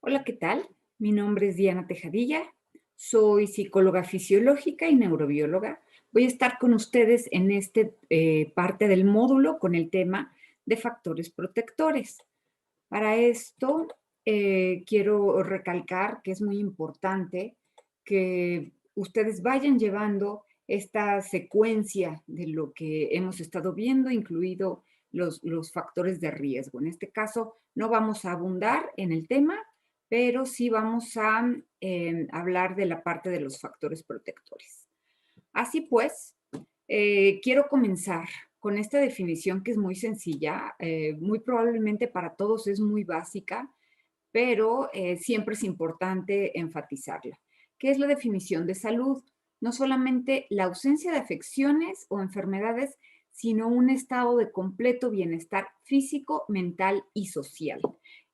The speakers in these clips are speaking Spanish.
Hola, ¿qué tal? Mi nombre es Diana Tejadilla, soy psicóloga fisiológica y neurobióloga. Voy a estar con ustedes en este parte del módulo con el tema de factores protectores. Para esto, quiero recalcar que es muy importante que ustedes vayan llevando esta secuencia de lo que hemos estado viendo, incluido los factores de riesgo. En este caso, no vamos a abundar en el tema, pero sí vamos a hablar de la parte de los factores protectores. Así pues, quiero comenzar con esta definición que es muy sencilla, muy probablemente para todos es muy básica, pero siempre es importante enfatizarla. ¿Qué es la definición de salud? No solamente la ausencia de afecciones o enfermedades, sino un estado de completo bienestar físico, mental y social.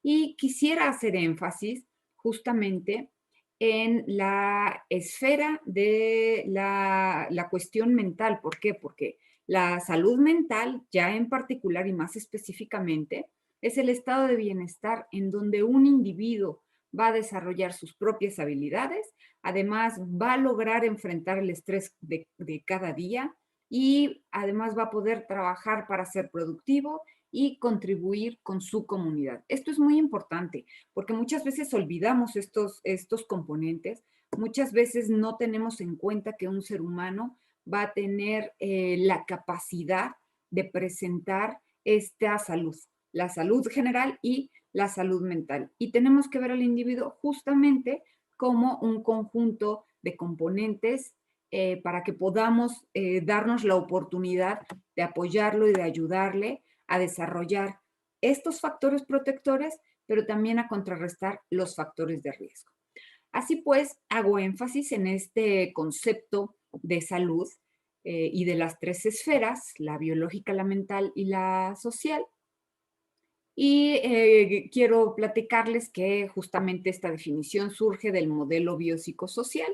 Y quisiera hacer énfasis justamente en la esfera de la cuestión mental. ¿Por qué? Porque la salud mental, ya en particular y más específicamente, es el estado de bienestar en donde un individuo va a desarrollar sus propias habilidades, además va a lograr enfrentar el estrés de cada día y además va a poder trabajar para ser productivo y contribuir con su comunidad. Esto es muy importante porque muchas veces olvidamos estos componentes, muchas veces no tenemos en cuenta que un ser humano va a tener la capacidad de presentar esta salud, la salud general y la salud mental. Y tenemos que ver al individuo justamente como un conjunto de componentes para que podamos darnos la oportunidad de apoyarlo y de ayudarle a desarrollar estos factores protectores, pero también a contrarrestar los factores de riesgo. Así pues, hago énfasis en este concepto de salud y de las tres esferas, la biológica, la mental y la social. Y quiero platicarles que justamente esta definición surge del modelo biopsicosocial,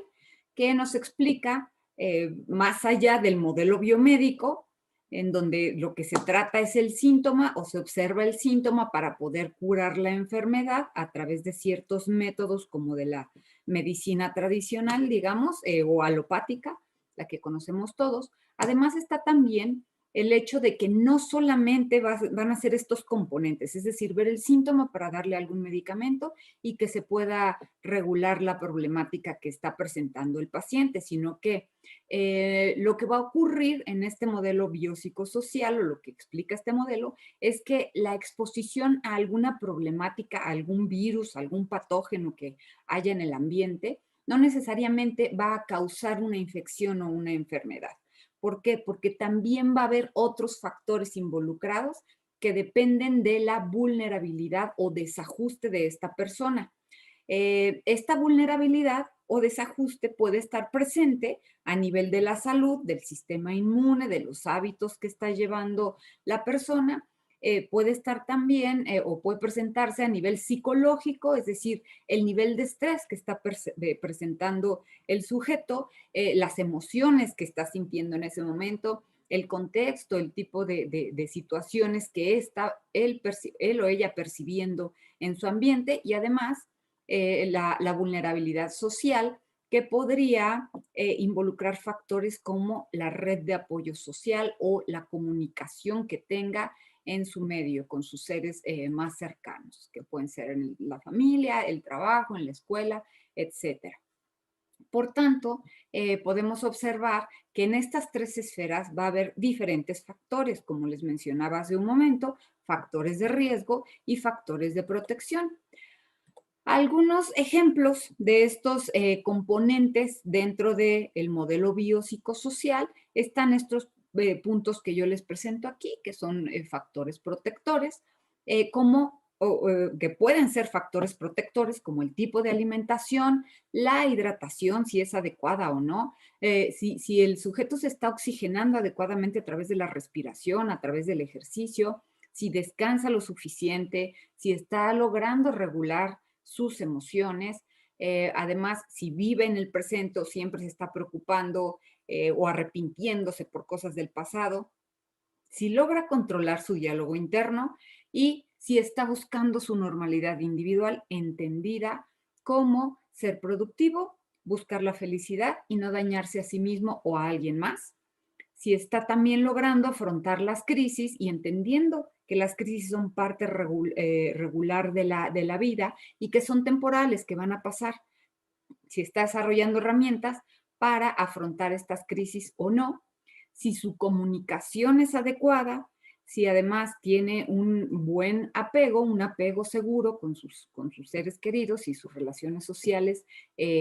que nos explica, más allá del modelo biomédico, en donde lo que se trata es el síntoma o se observa el síntoma para poder curar la enfermedad a través de ciertos métodos como de la medicina tradicional, digamos, o alopática, la que conocemos todos. Además está también el hecho de que no solamente van a ser estos componentes, es decir, ver el síntoma para darle algún medicamento y que se pueda regular la problemática que está presentando el paciente, sino que lo que va a ocurrir en este modelo biopsicosocial o lo que explica este modelo es que la exposición a alguna problemática, a algún virus, algún patógeno que haya en el ambiente, no necesariamente va a causar una infección o una enfermedad. ¿Por qué? Porque también va a haber otros factores involucrados que dependen de la vulnerabilidad o desajuste de esta persona. Esta vulnerabilidad o desajuste puede estar presente a nivel de la salud, del sistema inmune, de los hábitos que está llevando la persona. Puede estar también o puede presentarse a nivel psicológico, es decir, el nivel de estrés que está presentando el sujeto, las emociones que está sintiendo en ese momento, el contexto, el tipo de situaciones que está él o ella percibiendo en su ambiente y además la vulnerabilidad social que podría involucrar factores como la red de apoyo social o la comunicación que tenga en su medio con sus seres más cercanos, que pueden ser en la familia, el trabajo, en la escuela, etcétera. Por tanto, podemos observar que en estas tres esferas va a haber diferentes factores, como les mencionaba hace un momento, factores de riesgo y factores de protección. Algunos ejemplos de estos componentes dentro del modelo biopsicosocial están estos puntos que yo les presento aquí, que son factores protectores, que pueden ser factores protectores como el tipo de alimentación, la hidratación, si es adecuada o no, si el sujeto se está oxigenando adecuadamente a través de la respiración, a través del ejercicio, si descansa lo suficiente, si está logrando regular sus emociones. Además, si vive en el presente o siempre se está preocupando o arrepintiéndose por cosas del pasado, si logra controlar su diálogo interno y si está buscando su normalidad individual entendida como ser productivo, buscar la felicidad y no dañarse a sí mismo o a alguien más. Si está también logrando afrontar las crisis y entendiendo que las crisis son parte regular de la vida y que son temporales, que van a pasar. Si está desarrollando herramientas para afrontar estas crisis o no, si su comunicación es adecuada, si además tiene un buen apego, un apego seguro con sus seres queridos y sus relaciones sociales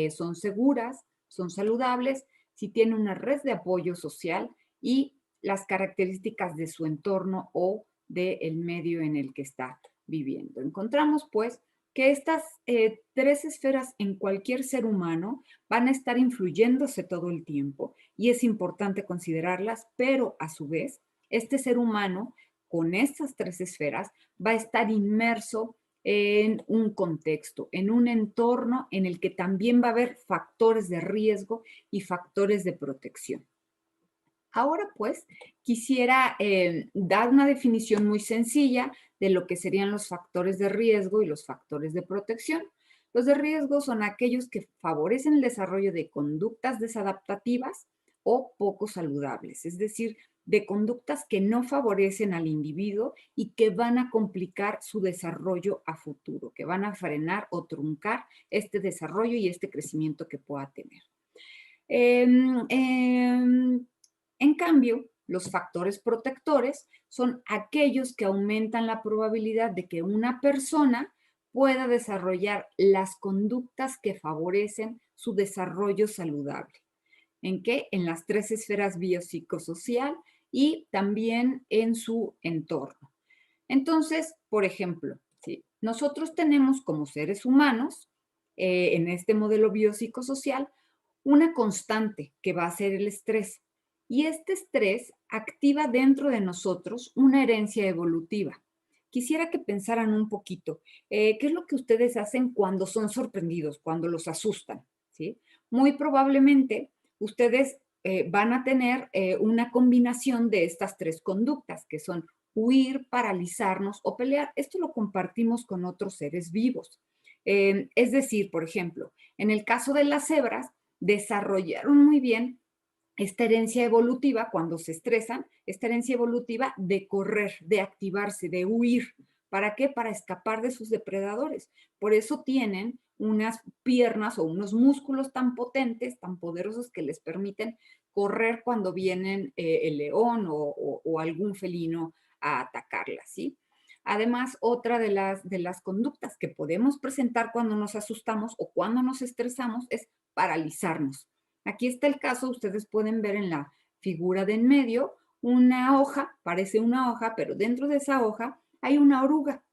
son seguras, son saludables, si tiene una red de apoyo social y las características de su entorno o del medio en el que está viviendo. Encontramos pues que estas tres esferas en cualquier ser humano van a estar influyéndose todo el tiempo y es importante considerarlas, pero a su vez, este ser humano con estas tres esferas va a estar inmerso en un contexto, en un entorno en el que también va a haber factores de riesgo y factores de protección. Ahora pues quisiera dar una definición muy sencilla de lo que serían los factores de riesgo y los factores de protección. Los de riesgo son aquellos que favorecen el desarrollo de conductas desadaptativas o poco saludables, es decir, de conductas que no favorecen al individuo y que van a complicar su desarrollo a futuro, que van a frenar o truncar este desarrollo y este crecimiento que pueda tener. Em, em, en cambio, los factores protectores son aquellos que aumentan la probabilidad de que una persona pueda desarrollar las conductas que favorecen su desarrollo saludable. ¿En qué? En las tres esferas biopsicosocial y también en su entorno. Entonces, por ejemplo, ¿sí? Nosotros tenemos como seres humanos, en este modelo biopsicosocial, una constante que va a ser el estrés. Y este estrés activa dentro de nosotros una herencia evolutiva. Quisiera que pensaran un poquito, ¿qué es lo que ustedes hacen cuando son sorprendidos, cuando los asustan? ¿Sí? Muy probablemente ustedes van a tener una combinación de estas tres conductas, que son huir, paralizarnos o pelear. Esto lo compartimos con otros seres vivos. Es decir, por ejemplo, en el caso de las cebras, desarrollaron muy bien esta herencia evolutiva cuando se estresan, esta herencia evolutiva de correr, de activarse, de huir. ¿Para qué? Para escapar de sus depredadores. Por eso tienen unas piernas o unos músculos tan potentes, tan poderosos que les permiten correr cuando vienen el león o algún felino a atacarla, ¿sí? Además, otra de las conductas que podemos presentar cuando nos asustamos o cuando nos estresamos es paralizarnos. Aquí está el caso, ustedes pueden ver en la figura de en medio una hoja, parece una hoja, pero dentro de esa hoja hay una oruga.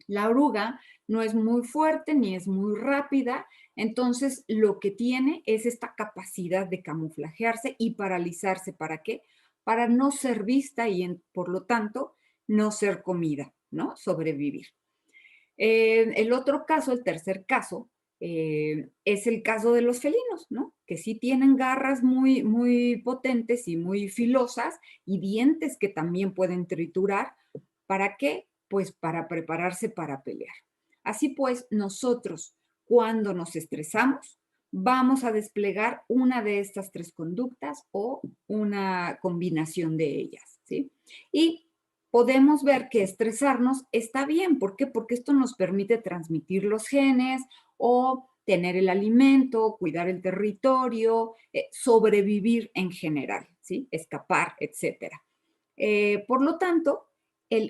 La oruga no es muy fuerte ni es muy rápida, entonces lo que tiene es esta capacidad de camuflajearse y paralizarse. ¿Para qué? Para no ser vista y por lo tanto no ser comida, ¿no? Sobrevivir. El otro caso, el tercer caso, es el caso de los felinos, ¿no? Que sí tienen garras muy, muy potentes y muy filosas y dientes que también pueden triturar. ¿Para qué? Pues para prepararse para pelear. Así pues, nosotros, cuando nos estresamos, vamos a desplegar una de estas tres conductas o una combinación de ellas, ¿sí? Y podemos ver que estresarnos está bien. ¿Por qué? Porque esto nos permite transmitir los genes o tener el alimento, cuidar el territorio, sobrevivir en general, ¿sí? Escapar, etcétera. Por lo tanto,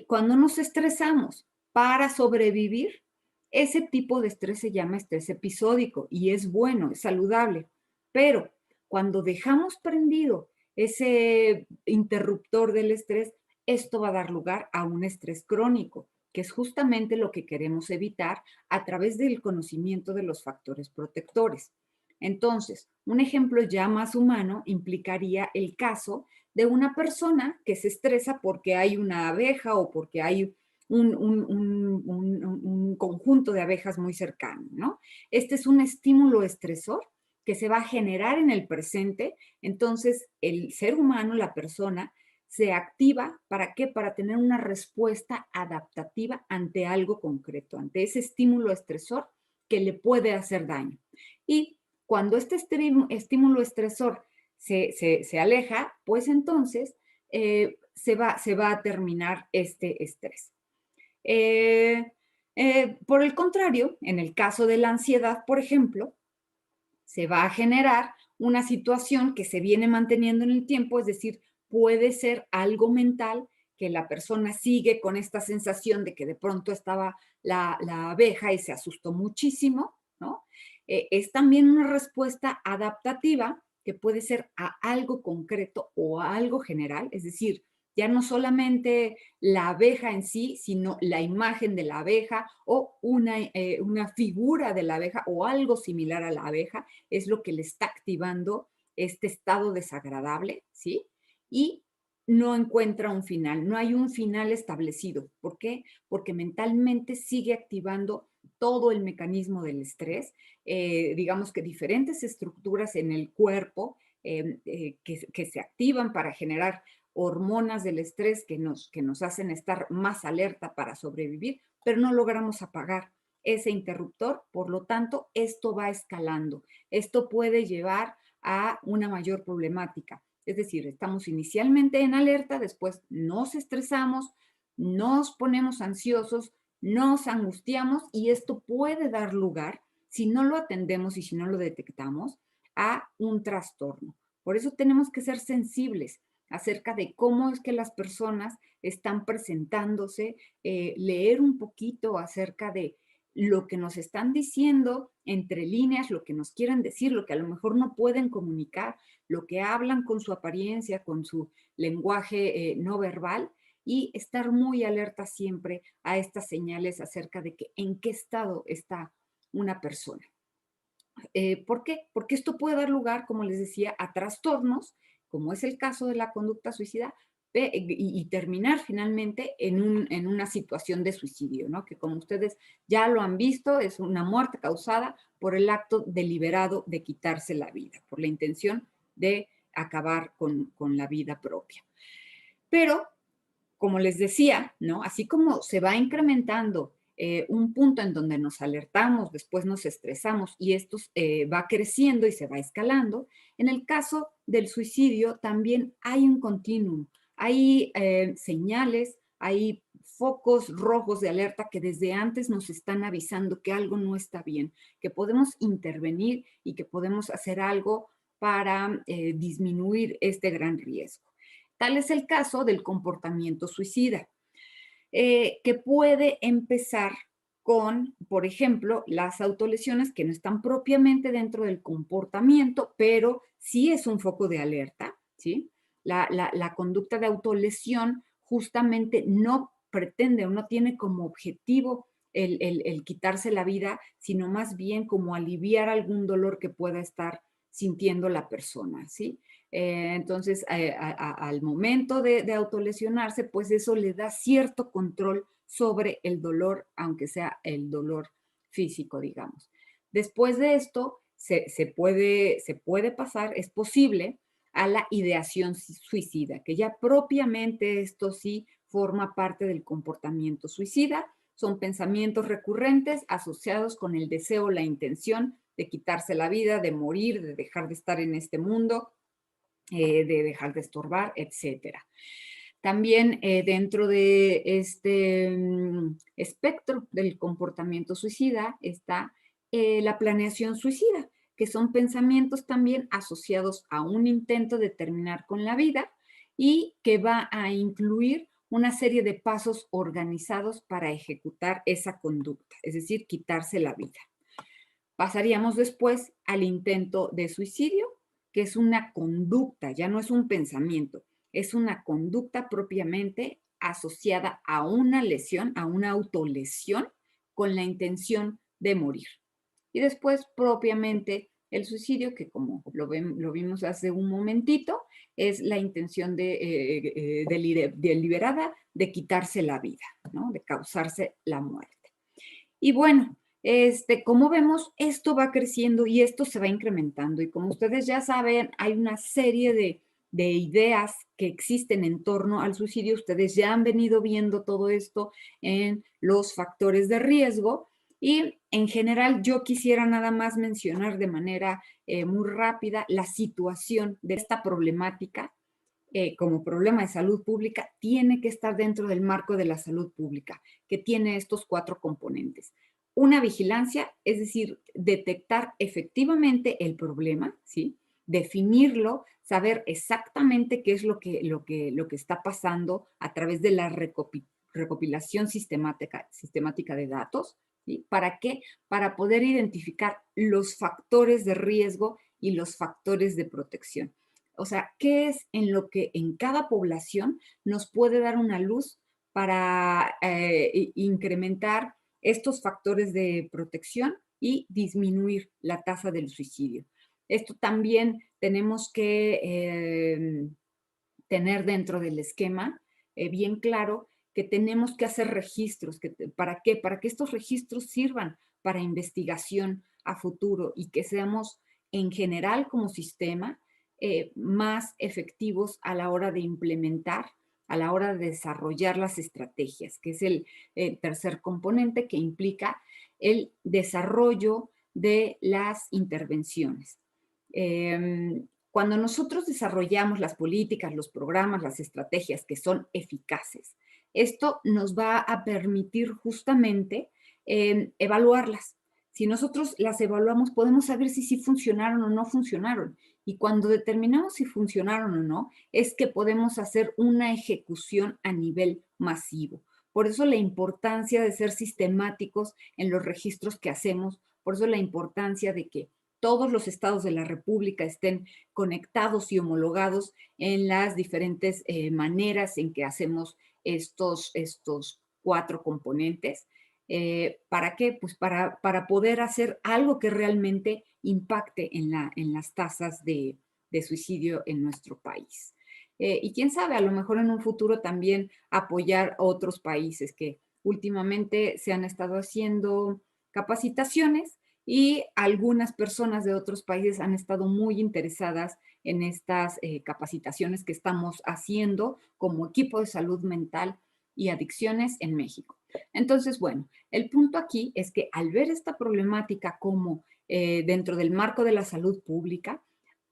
cuando nos estresamos para sobrevivir, ese tipo de estrés se llama estrés episódico y es bueno, es saludable. Pero cuando dejamos prendido ese interruptor del estrés, esto va a dar lugar a un estrés crónico, que es justamente lo que queremos evitar a través del conocimiento de los factores protectores. Entonces, un ejemplo ya más humano implicaría el caso de una persona que se estresa porque hay una abeja o porque hay un conjunto de abejas muy cercano, ¿no? Este es un estímulo estresor que se va a generar en el presente, entonces el ser humano, la persona, se activa, ¿para qué? Para tener una respuesta adaptativa ante algo concreto, ante ese estímulo estresor que le puede hacer daño. Y cuando este estímulo estresor se aleja, pues entonces se va a terminar este estrés. Eh, por el contrario, en el caso de la ansiedad, por ejemplo, se va a generar una situación que se viene manteniendo en el tiempo, es decir, puede ser algo mental que la persona sigue con esta sensación de que de pronto estaba la abeja y se asustó muchísimo, ¿no? Es también una respuesta adaptativa que puede ser a algo concreto o a algo general, es decir, ya no solamente la abeja en sí, sino la imagen de la abeja o una figura de la abeja o algo similar a la abeja es lo que le está activando este estado desagradable, ¿sí? Y no encuentra un final, no hay un final establecido. ¿Por qué? Porque mentalmente sigue activando todo el mecanismo del estrés, digamos que diferentes estructuras en el cuerpo que se activan para generar hormonas del estrés que nos hacen estar más alerta para sobrevivir, pero no logramos apagar ese interruptor, por lo tanto, esto va escalando. Esto puede llevar a una mayor problemática. Es decir, estamos inicialmente en alerta, después nos estresamos, nos ponemos ansiosos, nos angustiamos y esto puede dar lugar, si no lo atendemos y si no lo detectamos, a un trastorno. Por eso tenemos que ser sensibles acerca de cómo es que las personas están presentándose, leer un poquito acerca de lo que nos están diciendo entre líneas, lo que nos quieren decir, lo que a lo mejor no pueden comunicar, lo que hablan con su apariencia, con su lenguaje no verbal y estar muy alerta siempre a estas señales acerca de que en qué estado está una persona. ¿Por qué? Porque esto puede dar lugar, como les decía, a trastornos, como es el caso de la conducta suicida, y terminar finalmente en una situación de suicidio, ¿no? Que como ustedes ya lo han visto, es una muerte causada por el acto deliberado de quitarse la vida, por la intención de acabar con la vida propia. Pero como les decía, ¿no? Así como se va incrementando un punto en donde nos alertamos, después nos estresamos y esto va creciendo y se va escalando, en el caso del suicidio también hay un continuum, hay señales, hay focos rojos de alerta que desde antes nos están avisando que algo no está bien, que podemos intervenir y que podemos hacer algo para disminuir este gran riesgo. Tal es el caso del comportamiento suicida, que puede empezar con, por ejemplo, las autolesiones que no están propiamente dentro del comportamiento, pero sí es un foco de alerta, ¿sí? La conducta de autolesión justamente no pretende o no tiene como objetivo el quitarse la vida, sino más bien como aliviar algún dolor que pueda estar sintiendo la persona, ¿sí? Entonces, al momento de autolesionarse, pues eso le da cierto control sobre el dolor, aunque sea el dolor físico, digamos. Después de esto, se puede pasar, es posible, a la ideación suicida, que ya propiamente esto sí forma parte del comportamiento suicida. Son pensamientos recurrentes asociados con el deseo, la intención de quitarse la vida, de morir, de dejar de estar en este mundo, de dejar de estorbar, etcétera. También dentro de este espectro del comportamiento suicida está la planeación suicida, que son pensamientos también asociados a un intento de terminar con la vida y que va a incluir una serie de pasos organizados para ejecutar esa conducta, es decir, quitarse la vida. Pasaríamos después al intento de suicidio, que es una conducta, ya no es un pensamiento, es una conducta propiamente asociada a una lesión, a una autolesión, con la intención de morir. Y después propiamente el suicidio, que como lo vimos hace un momentito, es la intención deliberada de quitarse la vida, ¿no? De causarse la muerte. Y bueno, como vemos, esto va creciendo y esto se va incrementando. Y como ustedes ya saben, hay una serie de ideas que existen en torno al suicidio. Ustedes ya han venido viendo todo esto en los factores de riesgo y en general yo quisiera nada más mencionar de manera muy rápida la situación de esta problemática como problema de salud pública tiene que estar dentro del marco de la salud pública, que tiene estos 4 componentes. Una vigilancia, es decir, detectar efectivamente el problema, ¿sí? Definirlo, saber exactamente qué es lo que está pasando a través de la recopilación sistemática de datos. ¿Sí? ¿Para qué? Para poder identificar los factores de riesgo y los factores de protección. O sea, ¿qué es en lo que en cada población nos puede dar una luz para incrementar estos factores de protección y disminuir la tasa del suicidio? Esto también tenemos que tener dentro del esquema bien claro que tenemos que hacer registros. ¿Para qué? Para que estos registros sirvan para investigación a futuro y que seamos en general como sistema más efectivos a la hora de implementar, a la hora de desarrollar las estrategias, que es el tercer componente que implica el desarrollo de las intervenciones. Cuando nosotros desarrollamos las políticas, los programas, las estrategias que son eficaces, esto nos va a permitir justamente evaluarlas. Si nosotros las evaluamos, podemos saber si sí funcionaron o no funcionaron. Y cuando determinamos si funcionaron o no, es que podemos hacer una ejecución a nivel masivo. Por eso la importancia de ser sistemáticos en los registros que hacemos, por eso la importancia de que todos los estados de la República estén conectados y homologados en las diferentes maneras en que hacemos estos 4 componentes. ¿Para qué? Pues para poder hacer algo que realmente impacte en las tasas de suicidio en nuestro país. Y quién sabe, a lo mejor en un futuro también apoyar a otros países que últimamente se han estado haciendo capacitaciones y algunas personas de otros países han estado muy interesadas en estas capacitaciones que estamos haciendo como equipo de salud mental y adicciones en México. Entonces, bueno, el punto aquí es que al ver esta problemática como dentro del marco de la salud pública,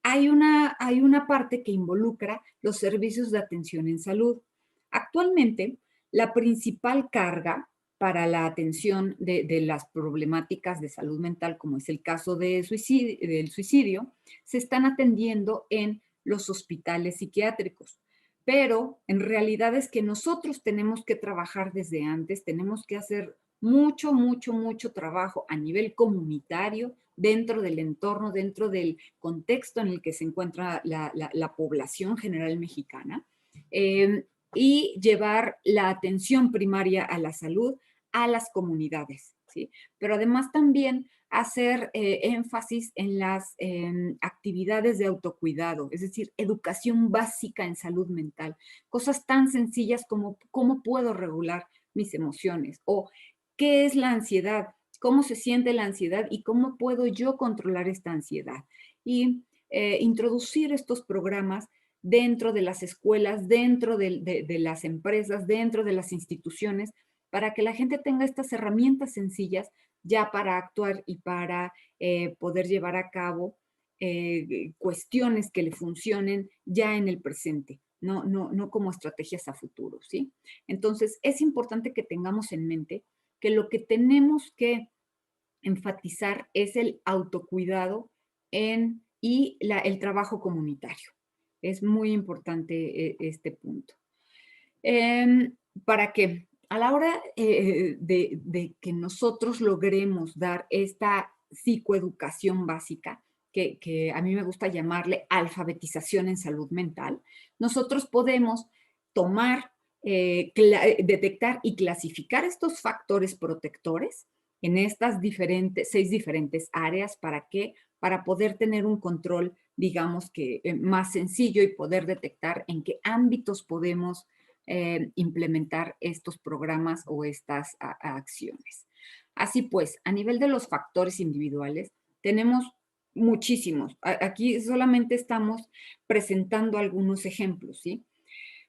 hay una parte que involucra los servicios de atención en salud. Actualmente, la principal carga para la atención de las problemáticas de salud mental, como es el caso del suicidio, se están atendiendo en los hospitales psiquiátricos. Pero en realidad es que nosotros tenemos que trabajar desde antes, tenemos que hacer mucho, mucho, mucho trabajo a nivel comunitario, dentro del entorno, dentro del contexto en el que se encuentra la población general mexicana, y llevar la atención primaria a la salud a las comunidades, ¿sí? Pero además también hacer énfasis en las actividades de autocuidado, es decir, educación básica en salud mental, cosas tan sencillas como cómo puedo regular mis emociones o qué es la ansiedad, cómo se siente la ansiedad y cómo puedo yo controlar esta ansiedad. Y introducir estos programas dentro de las escuelas, dentro de las empresas, dentro de las instituciones, para que la gente tenga estas herramientas sencillas ya para actuar y para poder llevar a cabo cuestiones que le funcionen ya en el presente, no como estrategias a futuro, ¿sí? Entonces, es importante que tengamos en mente que lo que tenemos que enfatizar es el autocuidado el trabajo comunitario. Es muy importante este punto. ¿Para qué? A la hora de que nosotros logremos dar esta psicoeducación básica, que a mí me gusta llamarle alfabetización en salud mental, nosotros podemos tomar, detectar y clasificar estos factores protectores en estas 6 diferentes áreas. ¿Para qué? Para poder tener un control, digamos que más sencillo y poder detectar en qué ámbitos podemos implementar estos programas o estas acciones. Así pues, a nivel de los factores individuales, tenemos muchísimos. Aquí solamente estamos presentando algunos ejemplos, ¿sí?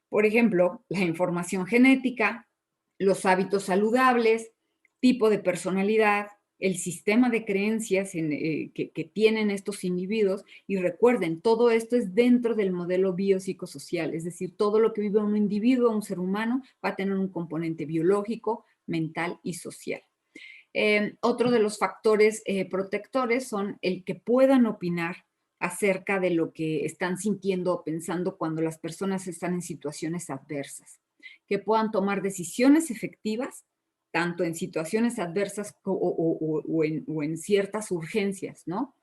Por ejemplo, la información genética, los hábitos saludables, tipo de personalidad, el sistema de creencias que tienen estos individuos. Y recuerden, todo esto es dentro del modelo biopsicosocial, es decir, todo lo que vive un individuo, un ser humano, va a tener un componente biológico, mental y social. Otro de los factores protectores son el que puedan opinar acerca de lo que están sintiendo o pensando cuando las personas están en situaciones adversas, que puedan tomar decisiones efectivas, tanto en situaciones adversas o en ciertas urgencias, ¿no?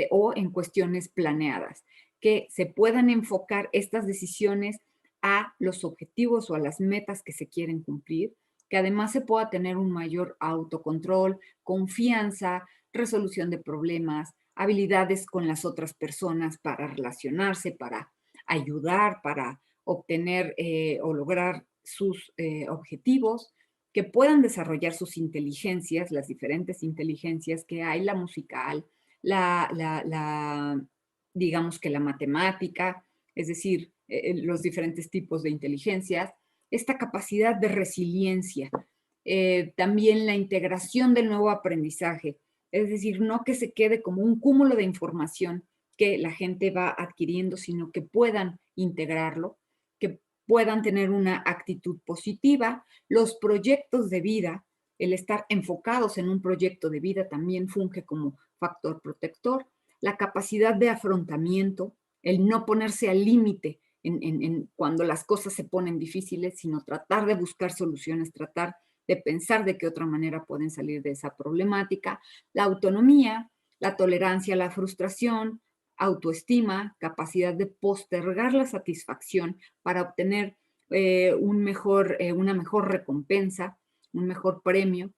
O en cuestiones planeadas, que se puedan enfocar estas decisiones a los objetivos o a las metas que se quieren cumplir, que además se pueda tener un mayor autocontrol, confianza, resolución de problemas, habilidades con las otras personas para relacionarse, para ayudar, para obtener o lograr sus objetivos, que puedan desarrollar sus inteligencias, las diferentes inteligencias que hay, la musical, digamos que la matemática, es decir, los diferentes tipos de inteligencias, esta capacidad de resiliencia, también la integración del nuevo aprendizaje, es decir, no que se quede como un cúmulo de información que la gente va adquiriendo, sino que puedan integrarlo, que puedan tener una actitud positiva, los proyectos de vida, el estar enfocados en un proyecto de vida también funge como factor protector, la capacidad de afrontamiento, el no ponerse al límite cuando las cosas se ponen difíciles, sino tratar de buscar soluciones, tratar de pensar de qué otra manera pueden salir de esa problemática, la autonomía, la tolerancia a la frustración, autoestima, capacidad de postergar la satisfacción para obtener una mejor recompensa, un mejor premio,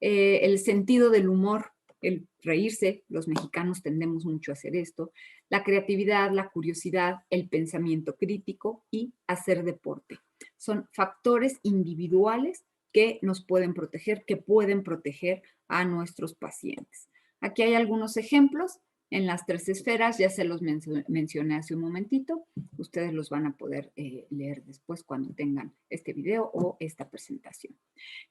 el sentido del humor, el reírse, los mexicanos tendemos mucho a hacer esto, la creatividad, la curiosidad, el pensamiento crítico y hacer deporte. Son factores individuales que nos pueden proteger, que pueden proteger a nuestros pacientes. Aquí hay algunos ejemplos en las 3 esferas, ya se los mencioné hace un momentito, ustedes los van a poder leer después cuando tengan este video o esta presentación.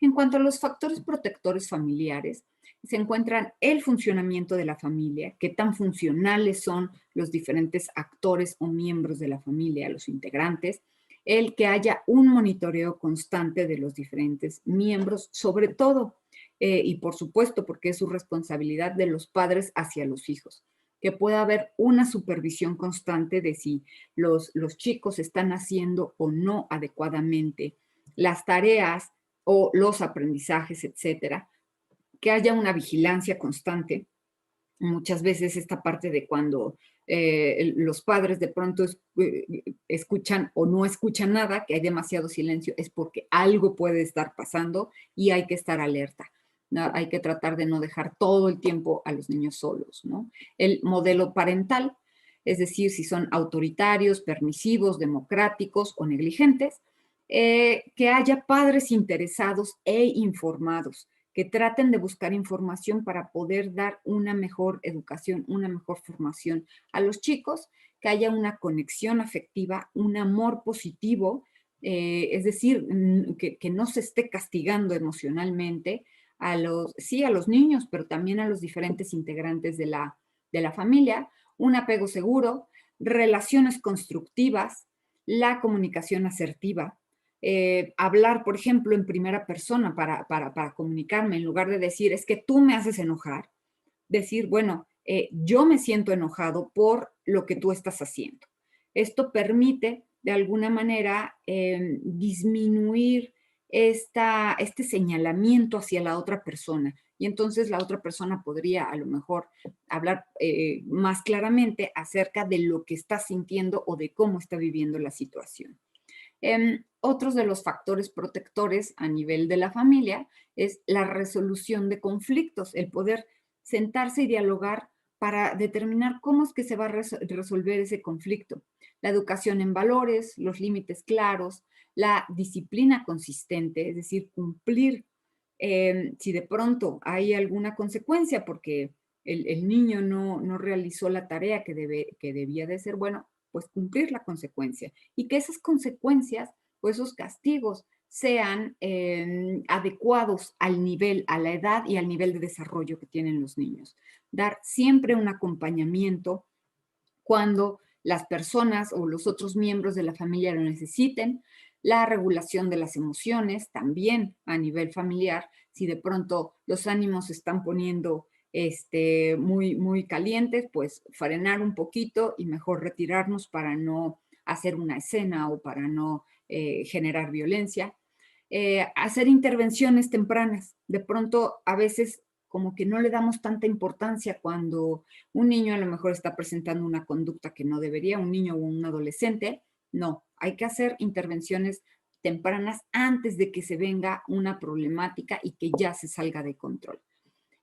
En cuanto a los factores protectores familiares, se encuentran el funcionamiento de la familia, qué tan funcionales son los diferentes actores o miembros de la familia, los integrantes, el que haya un monitoreo constante de los diferentes miembros, sobre todo, y por supuesto, porque es su responsabilidad de los padres hacia los hijos, que pueda haber una supervisión constante de si los chicos están haciendo o no adecuadamente las tareas o los aprendizajes, etcétera, que haya una vigilancia constante. Muchas veces esta parte de cuando los padres de pronto escuchan o no escuchan nada, que hay demasiado silencio, es porque algo puede estar pasando y hay que estar alerta. ¿No? Hay que tratar de no dejar todo el tiempo a los niños solos, ¿no? El modelo parental, es decir, si son autoritarios, permisivos, democráticos o negligentes, que haya padres interesados e informados, que traten de buscar información para poder dar una mejor educación, una mejor formación a los chicos, que haya una conexión afectiva, un amor positivo, es decir, que no se esté castigando emocionalmente sí, a los niños, pero también a los diferentes integrantes de la familia, un apego seguro, relaciones constructivas, la comunicación asertiva, hablar, por ejemplo, en primera persona para comunicarme, en lugar de decir, es que tú me haces enojar, decir, bueno, yo me siento enojado por lo que tú estás haciendo. Esto permite, de alguna manera, disminuir este señalamiento hacia la otra persona. Y entonces la otra persona podría a lo mejor hablar más claramente acerca de lo que está sintiendo o de cómo está viviendo la situación. Otros de los factores protectores a nivel de la familia es la resolución de conflictos, el poder sentarse y dialogar para determinar cómo es que se va a resolver ese conflicto. La educación en valores, los límites claros, la disciplina consistente, es decir, cumplir si de pronto hay alguna consecuencia porque el niño no realizó la tarea que debía de ser, bueno, pues cumplir la consecuencia y que esas consecuencias o esos castigos sean adecuados al nivel, a la edad y al nivel de desarrollo que tienen los niños. Dar siempre un acompañamiento cuando las personas o los otros miembros de la familia lo necesiten, la regulación de las emociones también a nivel familiar, si de pronto los ánimos se están poniendo muy calientes, pues frenar un poquito y mejor retirarnos para no hacer una escena o para no generar violencia. Hacer intervenciones tempranas. De pronto, a veces como que no le damos tanta importancia cuando un niño a lo mejor está presentando una conducta que no debería, un niño o un adolescente. No, hay que hacer intervenciones tempranas antes de que se venga una problemática y que ya se salga de control.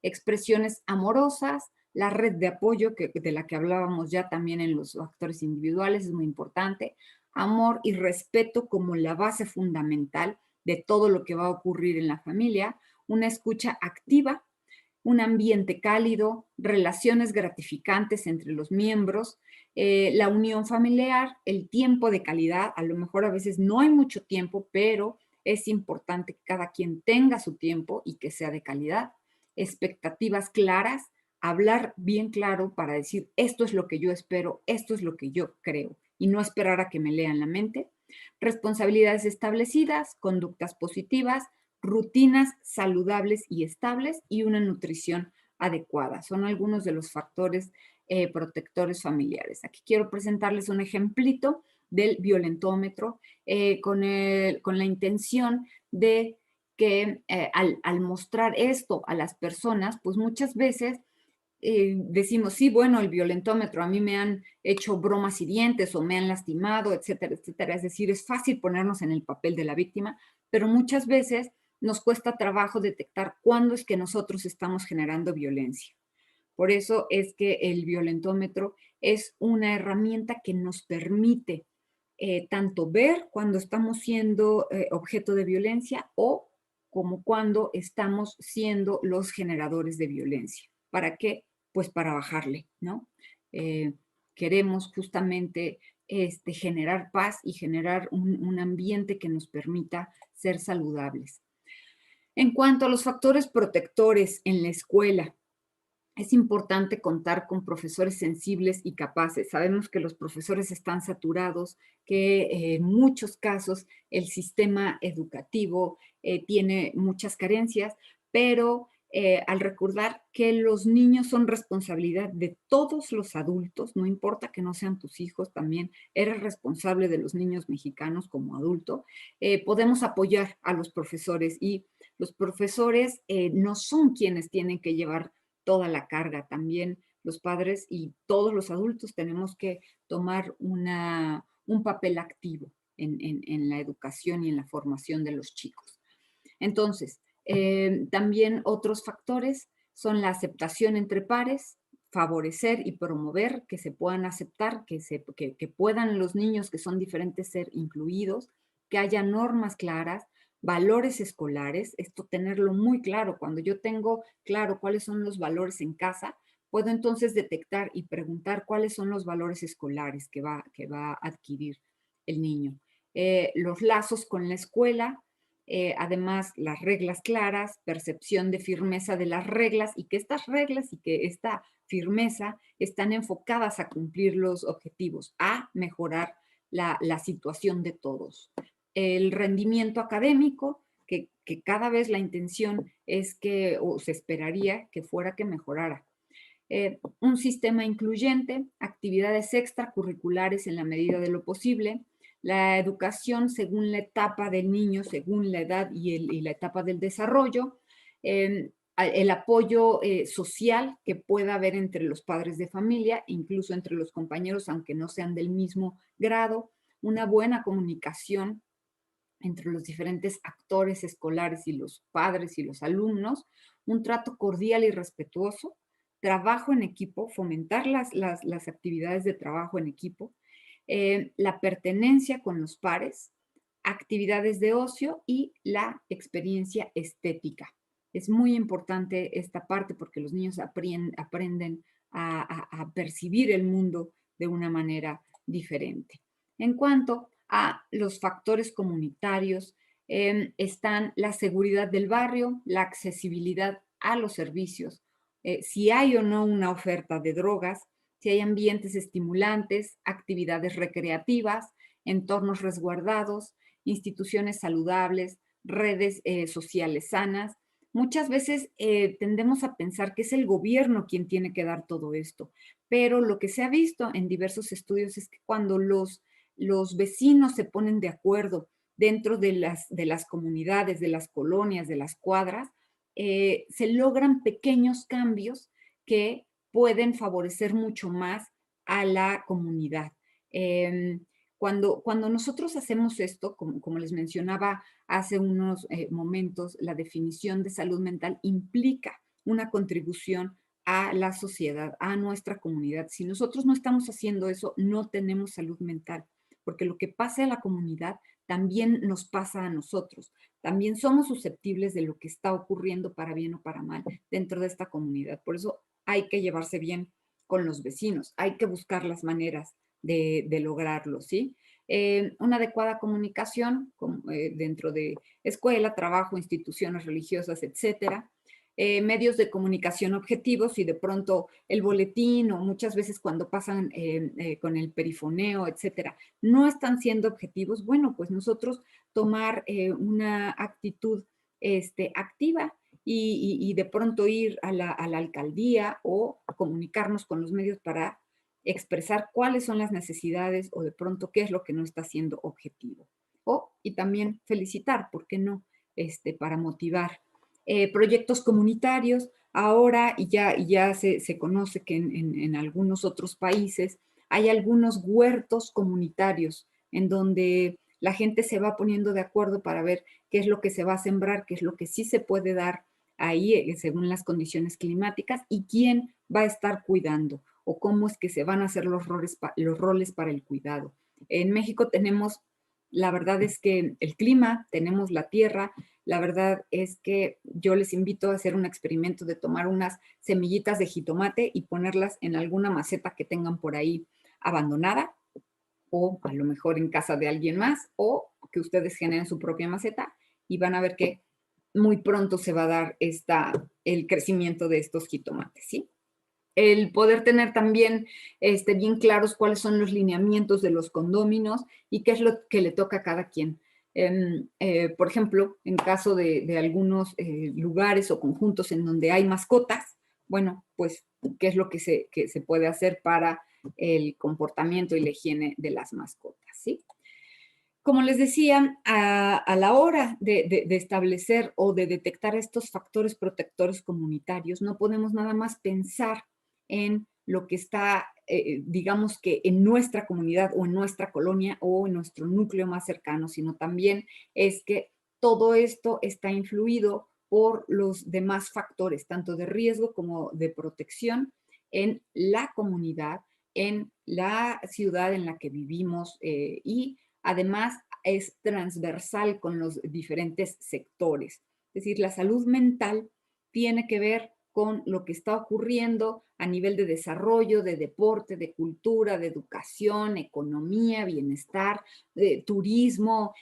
Expresiones amorosas, la red de apoyo de la que hablábamos ya también en los factores individuales es muy importante. Amor y respeto como la base fundamental de todo lo que va a ocurrir en la familia. Una escucha activa, un ambiente cálido, relaciones gratificantes entre los miembros, la unión familiar, el tiempo de calidad. A lo mejor a veces no hay mucho tiempo, pero es importante que cada quien tenga su tiempo y que sea de calidad. Expectativas claras, hablar bien claro para decir esto es lo que yo espero, esto es lo que yo creo y no esperar a que me lean la mente. Responsabilidades establecidas, conductas positivas, rutinas saludables y estables y una nutrición adecuada. Son algunos de los factores protectores familiares. Aquí quiero presentarles un ejemplito del violentómetro con la intención de que al mostrar esto a las personas, pues muchas veces decimos, sí, bueno, el violentómetro, a mí me han hecho bromas hirientes o me han lastimado, etcétera, etcétera. Es decir, es fácil ponernos en el papel de la víctima, pero muchas veces nos cuesta trabajo detectar cuándo es que nosotros estamos generando violencia. Por eso es que el violentómetro es una herramienta que nos permite tanto ver cuando estamos siendo objeto de violencia o como cuando estamos siendo los generadores de violencia. ¿Para qué? Pues para bajarle, ¿no? Eh, Queremos justamente generar paz y generar un ambiente que nos permita ser saludables. En cuanto a los factores protectores en la escuela, es importante contar con profesores sensibles y capaces. Sabemos que los profesores están saturados, que en muchos casos el sistema educativo tiene muchas carencias, pero al recordar que los niños son responsabilidad de todos los adultos, no importa que no sean tus hijos, también eres responsable de los niños mexicanos como adulto, podemos apoyar a los profesores y los profesores no son quienes tienen que llevar toda la carga. También los padres y todos los adultos tenemos que tomar un papel activo en la educación y en la formación de los chicos. Entonces, también otros factores son la aceptación entre pares, favorecer y promover que se puedan aceptar, que puedan los niños que son diferentes ser incluidos, que haya normas claras, valores escolares, esto tenerlo muy claro. Cuando yo tengo claro cuáles son los valores en casa, puedo entonces detectar y preguntar cuáles son los valores escolares que va a adquirir el niño. Los lazos con la escuela, además las reglas claras, percepción de firmeza de las reglas y que estas reglas y que esta firmeza están enfocadas a cumplir los objetivos, a mejorar la situación de todos. El rendimiento académico, que cada vez la intención es que, o se esperaría que fuera que mejorara. Un sistema incluyente, actividades extracurriculares en la medida de lo posible, la educación según la etapa del niño, según la edad y la etapa del desarrollo, el apoyo social que pueda haber entre los padres de familia, incluso entre los compañeros, aunque no sean del mismo grado, una buena comunicación entre los diferentes actores escolares y los padres y los alumnos, un trato cordial y respetuoso, trabajo en equipo, fomentar las actividades de trabajo en equipo, la pertenencia con los pares, actividades de ocio y la experiencia estética. Es muy importante esta parte porque los niños aprenden a percibir el mundo de una manera diferente. En cuanto a los factores comunitarios, están la seguridad del barrio, la accesibilidad a los servicios, si hay o no una oferta de drogas, si hay ambientes estimulantes, actividades recreativas, entornos resguardados, instituciones saludables, redes sociales sanas. Muchas veces tendemos a pensar que es el gobierno quien tiene que dar todo esto, pero lo que se ha visto en diversos estudios es que cuando los vecinos se ponen de acuerdo dentro de las comunidades, de las colonias, de las cuadras, se logran pequeños cambios que pueden favorecer mucho más a la comunidad. Cuando nosotros hacemos esto, como les mencionaba hace unos momentos, la definición de salud mental implica una contribución a la sociedad, a nuestra comunidad. Si nosotros no estamos haciendo eso, no tenemos salud mental, porque lo que pasa en la comunidad también nos pasa a nosotros. También somos susceptibles de lo que está ocurriendo para bien o para mal dentro de esta comunidad. Por eso hay que llevarse bien con los vecinos, hay que buscar las maneras de lograrlo, ¿sí? Una adecuada comunicación dentro de escuela, trabajo, instituciones religiosas, etcétera. Medios de comunicación objetivos y de pronto el boletín o muchas veces cuando pasan con el perifoneo, etcétera, no están siendo objetivos, bueno, pues nosotros tomar una actitud activa y de pronto ir a la alcaldía o comunicarnos con los medios para expresar cuáles son las necesidades o de pronto qué es lo que no está siendo objetivo. Y también felicitar, ¿por qué no? Para motivar. Proyectos comunitarios, ahora y ya se conoce que en algunos otros países hay algunos huertos comunitarios en donde la gente se va poniendo de acuerdo para ver qué es lo que se va a sembrar, qué es lo que sí se puede dar ahí según las condiciones climáticas y quién va a estar cuidando o cómo es que se van a hacer los roles para el cuidado. En México tenemos, la verdad es que el clima, tenemos la tierra, la verdad es que yo les invito a hacer un experimento de tomar unas semillitas de jitomate y ponerlas en alguna maceta que tengan por ahí abandonada o a lo mejor en casa de alguien más o que ustedes generen su propia maceta y van a ver que muy pronto se va a dar el crecimiento de estos jitomates, ¿sí? El poder tener también bien claros cuáles son los lineamientos de los condóminos y qué es lo que le toca a cada quien. Por ejemplo, en caso de algunos lugares o conjuntos en donde hay mascotas, bueno, pues, ¿qué es lo que se puede hacer para el comportamiento y la higiene de las mascotas? ¿Sí? Como les decía, a la hora de establecer o de detectar estos factores protectores comunitarios, no podemos nada más pensar en lo que está, digamos que en nuestra comunidad o en nuestra colonia o en nuestro núcleo más cercano, sino también es que todo esto está influido por los demás factores, tanto de riesgo como de protección en la comunidad, en la ciudad en la que vivimos y además es transversal con los diferentes sectores. Es decir, la salud mental tiene que ver con lo que está ocurriendo a nivel de desarrollo, de deporte, de cultura, de educación, economía, bienestar, turismo,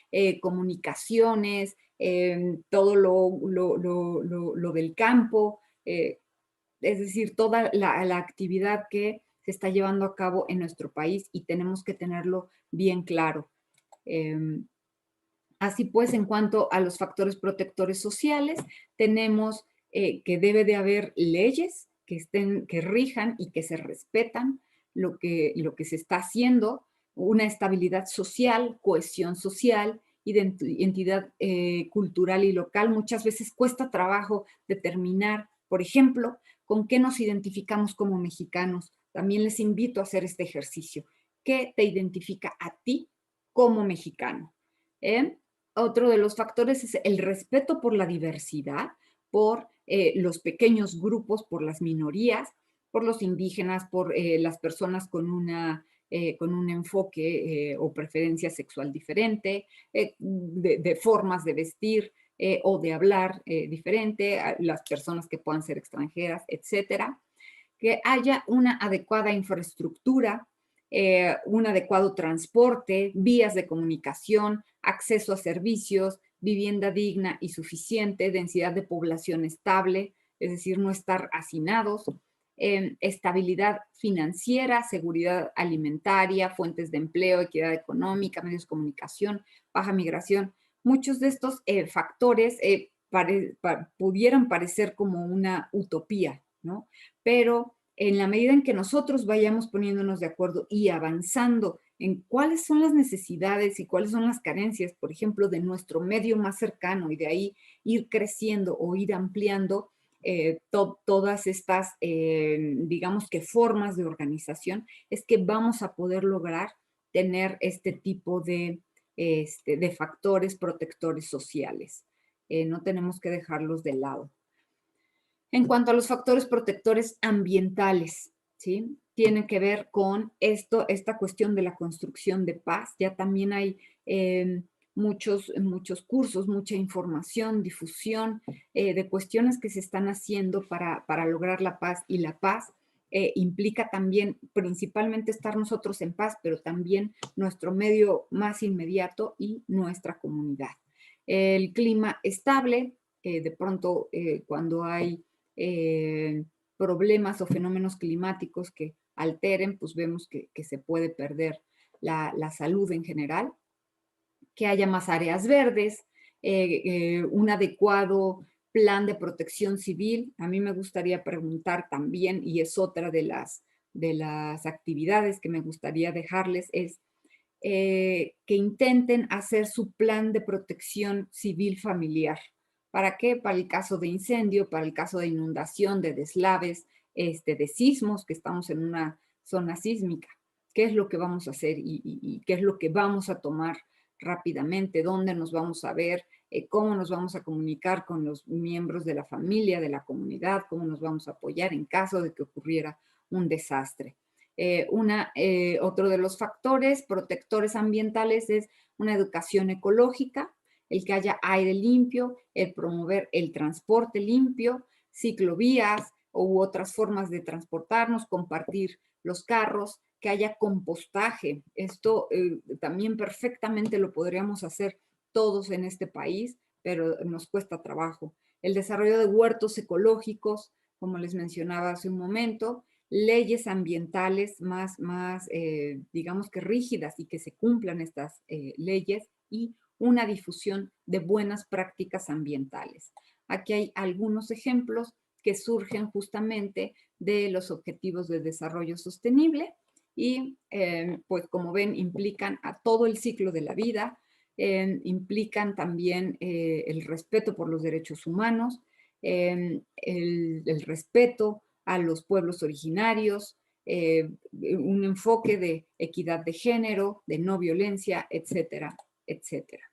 comunicaciones, todo lo del campo, es decir, toda la actividad que se está llevando a cabo en nuestro país y tenemos que tenerlo bien claro. Así pues, en cuanto a los factores protectores sociales, tenemos que debe de haber leyes que rijan y que se respetan lo que se está haciendo, una estabilidad social, cohesión social, identidad cultural y local. Muchas veces cuesta trabajo determinar, por ejemplo, con qué nos identificamos como mexicanos. También les invito a hacer este ejercicio. ¿Qué te identifica a ti como mexicano? ¿Eh? Otro de los factores es el respeto por la diversidad, por los pequeños grupos, por las minorías, por los indígenas, por las personas con un enfoque o preferencia sexual diferente, de formas de vestir, o de hablar diferente, a las personas que puedan ser extranjeras, etcétera. Que haya una adecuada infraestructura, un adecuado transporte, vías de comunicación, acceso a servicios, vivienda digna y suficiente, densidad de población estable, es decir, no estar hacinados, estabilidad financiera, seguridad alimentaria, fuentes de empleo, equidad económica, medios de comunicación, baja migración. Muchos de estos factores pudieran parecer como una utopía, ¿no? Pero en la medida en que nosotros vayamos poniéndonos de acuerdo y avanzando en cuáles son las necesidades y cuáles son las carencias, por ejemplo, de nuestro medio más cercano y de ahí ir creciendo o ir ampliando todas estas, digamos que formas de organización, es que vamos a poder lograr tener este tipo de factores protectores sociales. No tenemos que dejarlos de lado. En cuanto a los factores protectores ambientales, ¿sí? Tienen que ver con esta cuestión de la construcción de paz. Ya también hay muchos cursos, mucha información, difusión de cuestiones que se están haciendo para lograr la paz. Y la paz implica también principalmente estar nosotros en paz, pero también nuestro medio más inmediato y nuestra comunidad. El clima estable, de pronto cuando hay problemas o fenómenos climáticos que alteren, pues vemos que se puede perder la salud en general, que haya más áreas verdes, un adecuado plan de protección civil. A mí me gustaría preguntar también, y es otra de las actividades que me gustaría dejarles, es que intenten hacer su plan de protección civil familiar. ¿Para qué? Para el caso de incendio, para el caso de inundación, de deslaves, de sismos, que estamos en una zona sísmica. ¿Qué es lo que vamos a hacer y qué es lo que vamos a tomar rápidamente? ¿Dónde nos vamos a ver? ¿Cómo nos vamos a comunicar con los miembros de la familia, de la comunidad? ¿Cómo nos vamos a apoyar en caso de que ocurriera un desastre? Otro de los factores protectores ambientales es una educación ecológica, el que haya aire limpio, el promover el transporte limpio, ciclovías u otras formas de transportarnos, compartir los carros, que haya compostaje. Esto también perfectamente lo podríamos hacer todos en este país, pero nos cuesta trabajo. El desarrollo de huertos ecológicos, como les mencionaba hace un momento, leyes ambientales más digamos que rígidas y que se cumplan estas leyes y una difusión de buenas prácticas ambientales. Aquí hay algunos ejemplos que surgen justamente de los Objetivos de Desarrollo Sostenible y pues como ven implican a todo el ciclo de la vida, implican también el respeto por los derechos humanos, el respeto a los pueblos originarios, un enfoque de equidad de género, de no violencia, etcétera, etcétera.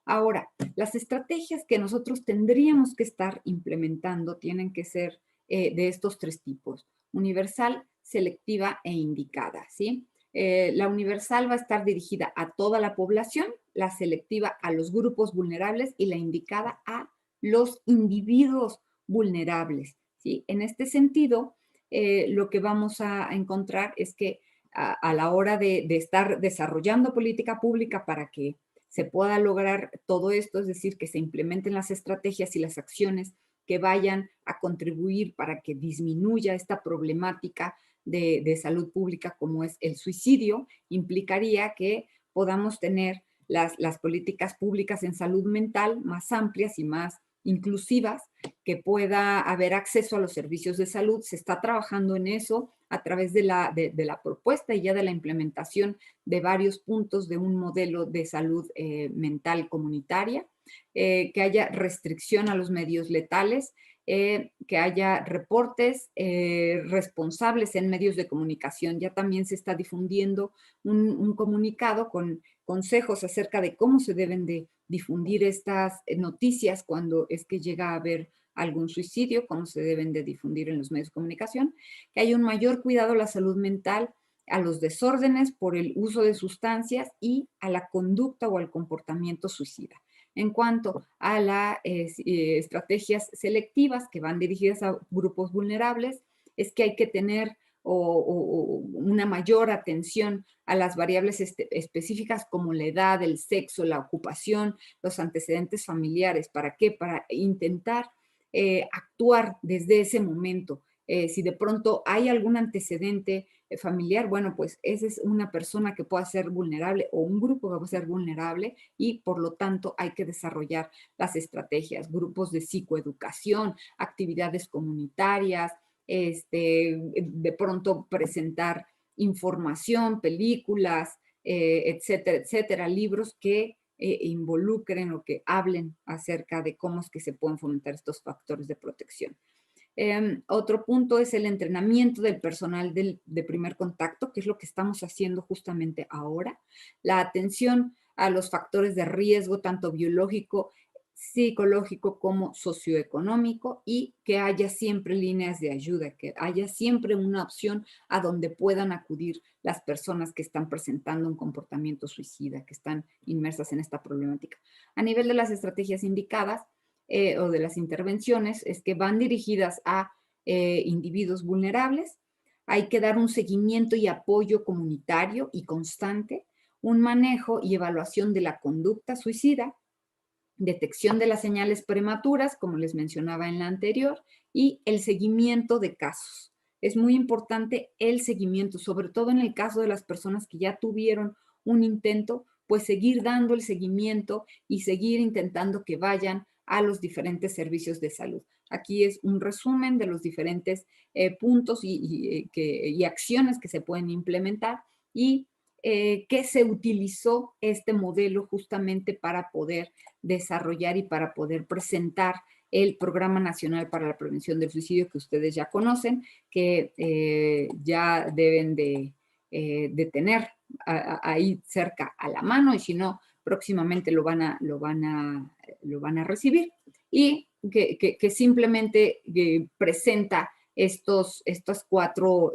Ahora, las estrategias que nosotros tendríamos que estar implementando tienen que ser de estos tres tipos: universal, selectiva e indicada, ¿sí? La universal va a estar dirigida a toda la población, la selectiva a los grupos vulnerables y la indicada a los individuos vulnerables, ¿sí? En este sentido, lo que vamos a encontrar es que a la hora de estar desarrollando política pública para que se pueda lograr todo esto, es decir, que se implementen las estrategias y las acciones que vayan a contribuir para que disminuya esta problemática de salud pública como es el suicidio, implicaría que podamos tener las políticas públicas en salud mental más amplias y más inclusivas, que pueda haber acceso a los servicios de salud. Se está trabajando en eso a través de la propuesta y ya de la implementación de varios puntos de un modelo de salud mental comunitaria, que haya restricción a los medios letales, que haya reportes responsables en medios de comunicación. Ya también se está difundiendo un comunicado con consejos acerca de cómo se deben de difundir estas noticias cuando es que llega a haber algún suicidio, cómo se deben de difundir en los medios de comunicación, que haya un mayor cuidado a la salud mental, a los desórdenes por el uso de sustancias y a la conducta o al comportamiento suicida. En cuanto a las estrategias selectivas que van dirigidas a grupos vulnerables, es que hay que tener una mayor atención a las variables específicas como la edad, el sexo, la ocupación, los antecedentes familiares. ¿Para qué? Para intentar actuar desde ese momento. Si de pronto hay algún antecedente familiar, bueno, pues esa es una persona que pueda ser vulnerable o un grupo que puede ser vulnerable y por lo tanto hay que desarrollar las estrategias, grupos de psicoeducación, actividades comunitarias, de pronto presentar información, películas, etcétera, etcétera, libros que involucren o que hablen acerca de cómo es que se pueden fomentar estos factores de protección. Otro punto es el entrenamiento del personal de primer contacto, que es lo que estamos haciendo justamente ahora. La atención a los factores de riesgo, tanto biológico, psicológico como socioeconómico, y que haya siempre líneas de ayuda, que haya siempre una opción a donde puedan acudir las personas que están presentando un comportamiento suicida, que están inmersas en esta problemática. A nivel de las estrategias indicadas, o de las intervenciones, es que van dirigidas a individuos vulnerables. Hay que dar un seguimiento y apoyo comunitario y constante, un manejo y evaluación de la conducta suicida, detección de las señales prematuras, como les mencionaba en la anterior, y el seguimiento de casos. Es muy importante el seguimiento, sobre todo en el caso de las personas que ya tuvieron un intento, pues seguir dando el seguimiento y seguir intentando que vayan a los diferentes servicios de salud. Aquí es un resumen de los diferentes puntos y acciones que se pueden implementar y que se utilizó este modelo justamente para poder desarrollar y para poder presentar el Programa Nacional para la Prevención del Suicidio que ustedes ya conocen, que ya deben de tener ahí cerca a la mano, y si no, próximamente lo van a recibir, y que simplemente presenta estas cuatro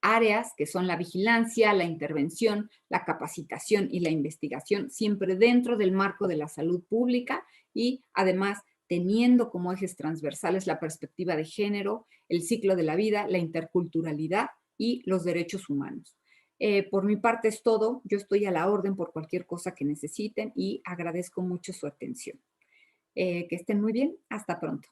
áreas que son la vigilancia, la intervención, la capacitación y la investigación, siempre dentro del marco de la salud pública y además teniendo como ejes transversales la perspectiva de género, el ciclo de la vida, la interculturalidad y los derechos humanos. Por mi parte es todo. Yo estoy a la orden por cualquier cosa que necesiten y agradezco mucho su atención. Que estén muy bien. Hasta pronto.